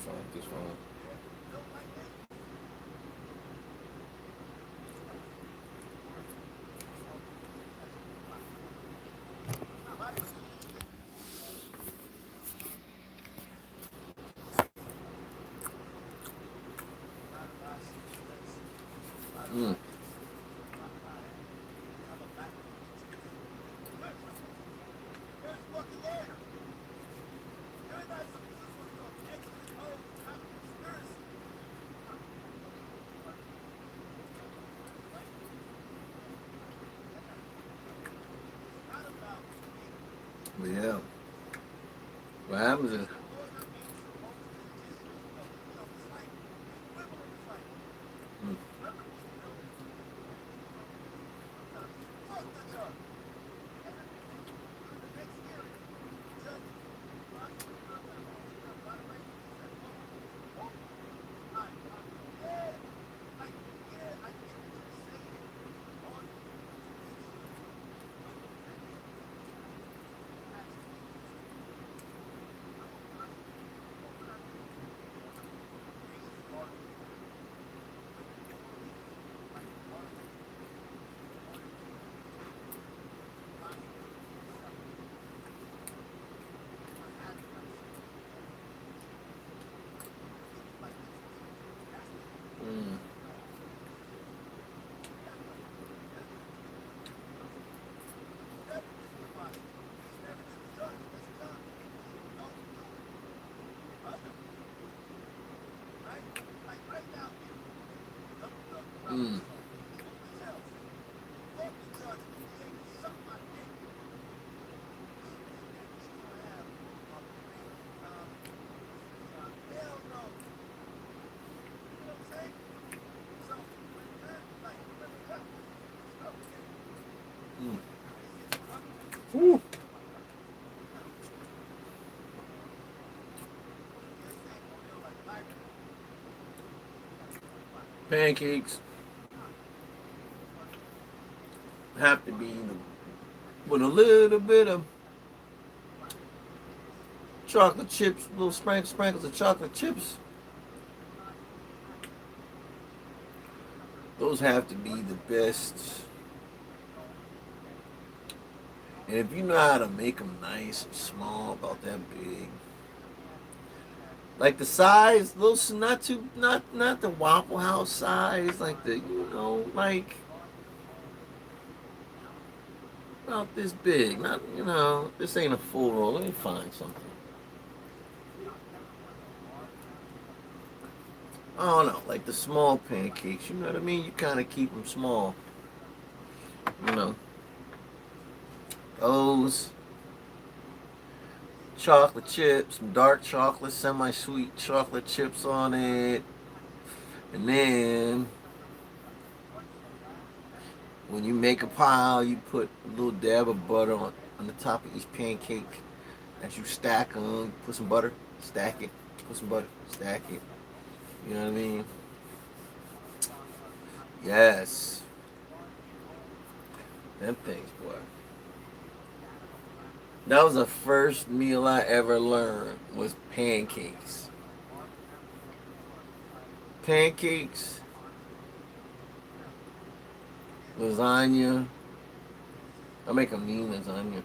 fine. This fine. Mm. But yeah, what happens is, mm, mm, mm, mm. Woo. Pancakes have to be with a little bit of chocolate chips, little sprinkles of chocolate chips. Those have to be the best. And if you know how to make them nice and small, about that big, like the size, little, not too, not the Waffle House size, like the, like about this big. Not, this ain't a full roll. Let me find something. I don't know, like the small pancakes. You know what I mean? You kind of keep them small. You know, those chocolate chips, some dark chocolate, semi-sweet chocolate chips on it, and then when you make a pile, you put a little dab of butter on the top of each pancake. As you stack them, put some butter, stack it, put some butter, stack it. You know what I mean? Yes. Them things, boy. That was the first meal I ever learned was pancakes. Pancakes, lasagna. I make a mean lasagna.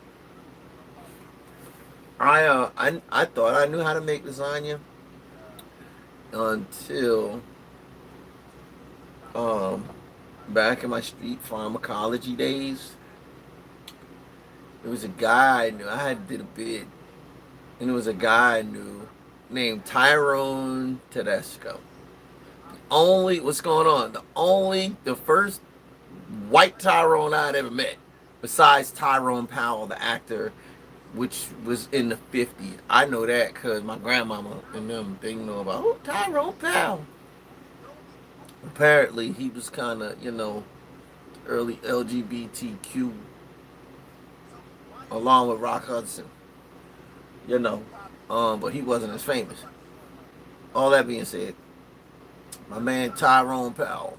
I thought I knew how to make lasagna until um back in my street pharmacology days. There was a guy I knew. I had did a bid, and there was a guy I knew named Tyrone Tedesco. Only what's going on? The first white Tyrone I'd ever met, besides Tyrone Powell, the actor, which was in the 50s. I know that because my grandmama and them, they know about, oh, Tyrone Powell. Apparently, he was kind of, early LGBTQ, along with Rock Hudson, you know, but he wasn't as famous. All that being said, my man Tyrone Powell,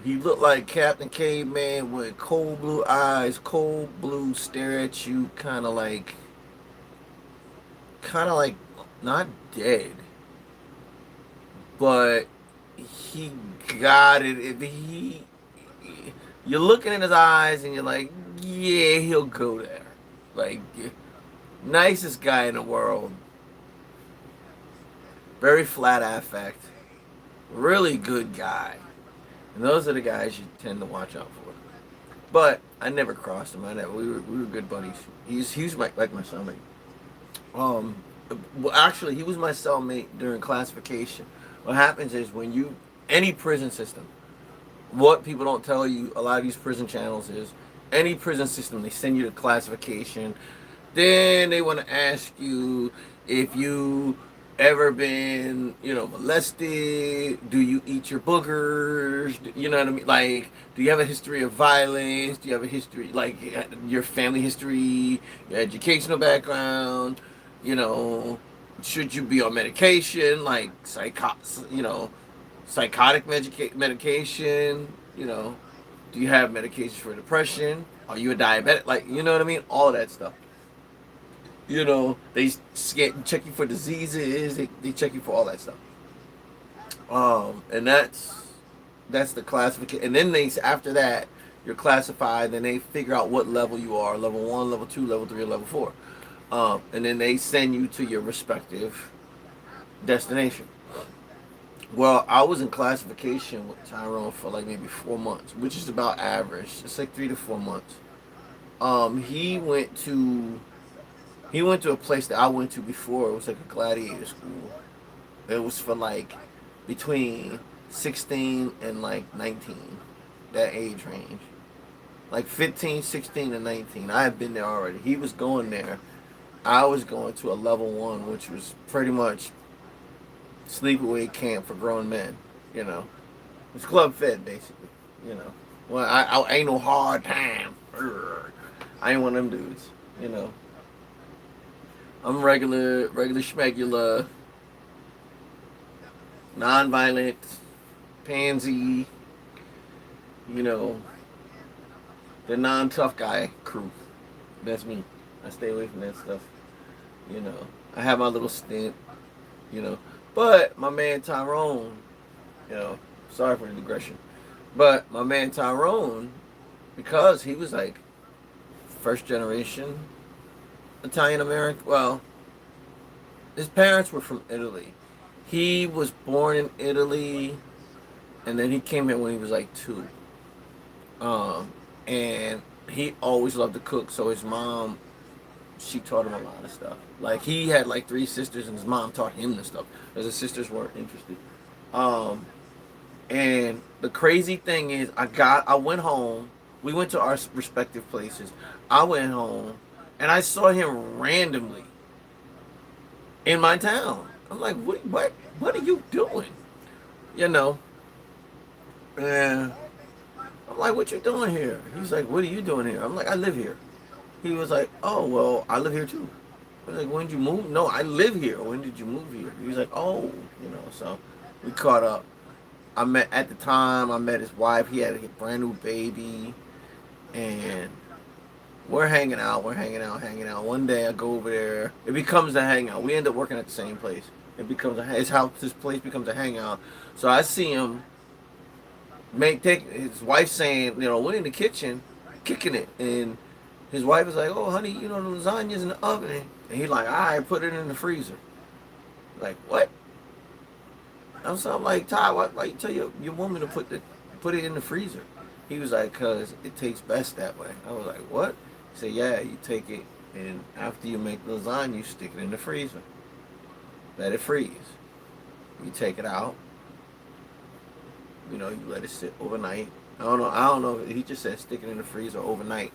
he looked like Captain Caveman with cold blue eyes, cold blue stare at you, kind of like not dead, but he got it. You're looking in his eyes and you're like, yeah, he'll go there. Like, nicest guy in the world, very flat affect, really good guy. And those are the guys you tend to watch out for. But I never crossed him. We were good buddies. He was like my cellmate. Um, well, actually, he was my cellmate during classification. What happens is when you any prison system, what people don't tell you, a lot of these prison channels is any prison system they send you to classification. Then they want to ask you if you ever been, molested. Do you eat your boogers? You know what I mean? Like, do you have a history of violence? Do you have a history, like your family history, your educational background? You know, should you be on medication, like psychotic medication? Do you have medications for depression? Are you a diabetic? Like, you know what I mean? All of that stuff. They check you for diseases. They check you for all that stuff. And that's the classification. And then after that, you're classified. Then they figure out what level you are: level 1, level 2, level 3, or level 4. And then they send you to your respective destination. Well, I was in classification with Tyrone for like maybe 4 months, which is about average. It's like 3 to 4 months. He went to a place that I went to before. It was like a gladiator school. It was for like between 16 and like 19, that age range. Like 15, 16, and 19. I had been there already. He was going there. I was going to a level 1, which was pretty much sleepaway camp for grown men. It's club fed basically. Well, I ain't no hard time. I ain't one of them dudes. I'm regular schmegula, non-violent, pansy, you know, the non-tough guy crew. That's me. I stay away from that stuff. You know, I have my little stint, you know. But my man Tyrone, sorry for the digression, but my man Tyrone, because he was like first generation Italian American, well, his parents were from Italy. He was born in Italy, and then he came here when he was like 2. And he always loved to cook, so his mom, she taught him a lot of stuff. Like, he had like 3 sisters, and his mom taught him the stuff because his sisters weren't interested. And the crazy thing is, I went home. We went to our respective places. I went home, and I saw him randomly in my town. I'm like, what are you doing? You know, and I'm like, what you doing here? He's like, what are you doing here? I'm like, I live here. He was like, oh, well, I live here too. I was like, when did you move? No, I live here. When did you move here? He was like, oh, so we caught up. At the time, I met his wife. He had a brand new baby, and we're hanging out. One day I go over there. It becomes a hangout. We end up working at the same place. This place becomes a hangout. So I see him take his wife saying, we're in the kitchen, kicking it, and his wife is like, oh honey, the lasagna's in the oven, and he's like, all right, put it in the freezer. Like, what? I'm like, Ty, why you tell your woman to put it in the freezer? He was like, cause it tastes best that way. I was like, what? He said, yeah, you take it, and after you make lasagna, you stick it in the freezer. Let it freeze. You take it out. You let it sit overnight. I don't know. He just said stick it in the freezer overnight.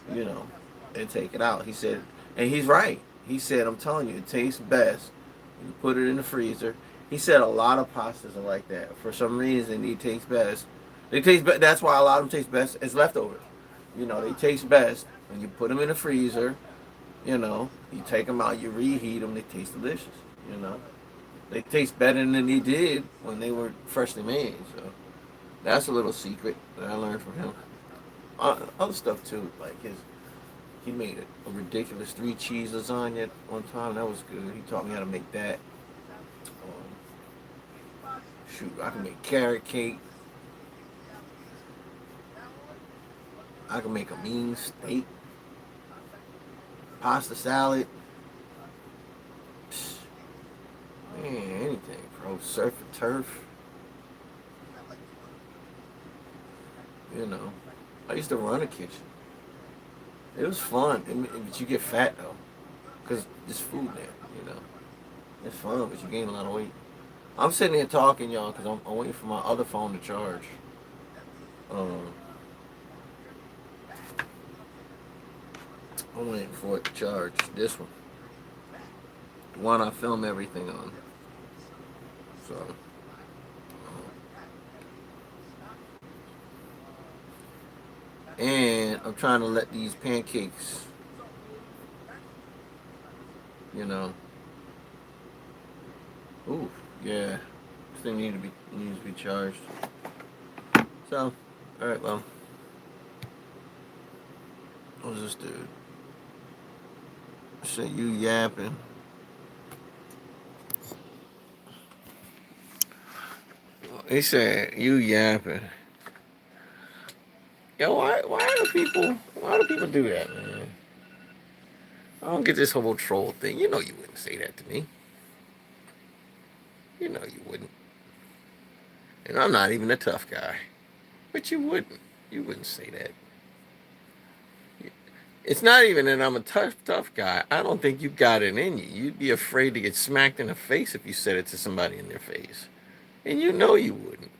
And take it out. He said, and he's right. He said, I'm telling you, it tastes best. You put it in the freezer. He said a lot of pastas are like that. For some reason, they taste best. That's why a lot of them taste best as leftovers. They taste best when you put them in the freezer. You take them out, you reheat them, they taste delicious. They taste better than they did when they were freshly made. So that's a little secret that I learned from him. Other stuff too, like He made a ridiculous 3 cheese lasagna one time. That was good. He taught me how to make that. Shoot, I can make carrot cake. I can make a mean steak, pasta salad. Psh, man, anything, bro. Surf and turf. You know, I used to run a kitchen. It was fun, but you get fat though, cause it's food there. You know, it's fun, but you gain a lot of weight. I'm sitting here talking, y'all, cause I'm waiting for my other phone to charge. Um, I'm waiting for it to charge. This one, the one I film everything on. So, and I'm trying to let these pancakes, you know. Ooh, yeah, this thing needs to be charged. So, all right, well, what was this dude? Say you yapping. He said you yapping. Yo, why do people do that, man? I don't get this whole troll thing. You know you wouldn't say that to me. You know you wouldn't. And I'm not even a tough guy. But you wouldn't. You wouldn't say that. It's not even that I'm a tough guy. I don't think you got it in you. You'd be afraid to get smacked in the face if you said it to somebody in their face. And you know you wouldn't.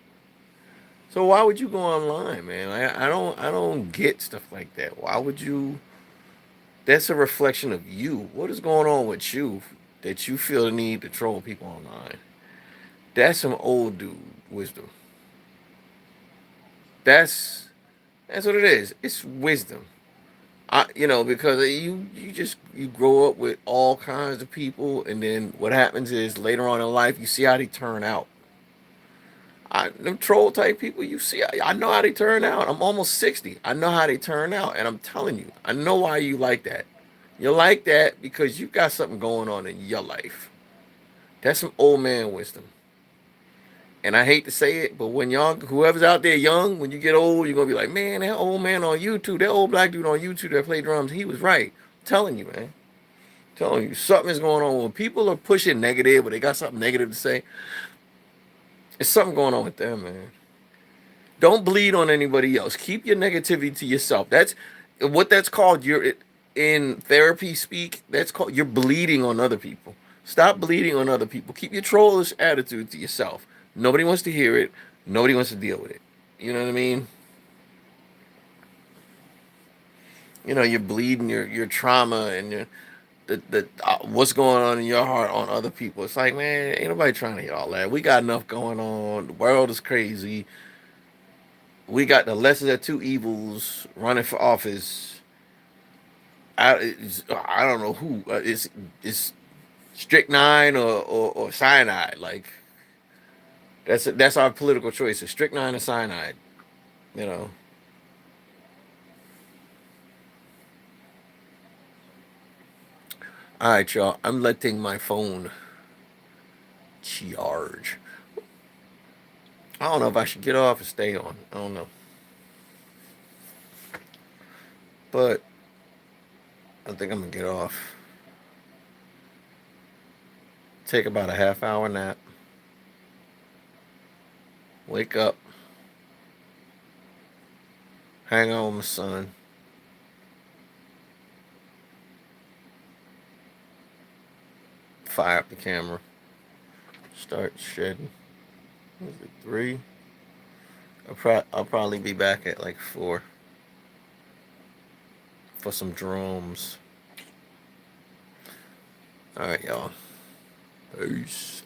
So why would you go online, man? I don't get stuff like that. Why would you? That's a reflection of you. What is going on with you that you feel the need to troll people online? That's some old dude wisdom. That's that's what it is. It's wisdom. Because you grow up with all kinds of people, and then what happens is later on in life you see how they turn out. Them troll type people, you see, I know how they turn out. I'm almost 60. I know how they turn out, and I'm telling you, I know why you like that. You like that because you got something going on in your life. That's some old man wisdom. And I hate to say it, but when y'all, whoever's out there young, when you get old, you're gonna be like, man, that old man on YouTube, that old black dude on YouTube that played drums, he was right. I'm telling you, man. I'm telling you, something is going on. When people are pushing negative, or they got something negative to say, it's something going on with them, man. Don't bleed on anybody else. Keep your negativity to yourself. That's what that's called. You're in therapy speak. That's called you're bleeding on other people. Stop bleeding on other people. Keep your trollish attitude to yourself. Nobody wants to hear it. Nobody wants to deal with it. You know what I mean? You're bleeding your trauma and the what's going on in your heart on other people. It's like, man, ain't nobody trying to hear all that. We got enough going on. The world is crazy. We got the lesser of two evils running for office. I don't know who. It's strychnine or cyanide. Like that's our political choices: strychnine or cyanide. You know. All right, y'all. I'm letting my phone charge. I don't know if I should get off or stay on. I don't know, but I think I'm gonna get off. Take about a half hour nap. Wake up. Hang out with my son. Fire up the camera. Start shedding. Is it 3? I'll probably be back at like 4 for some drums. All right, y'all. Peace.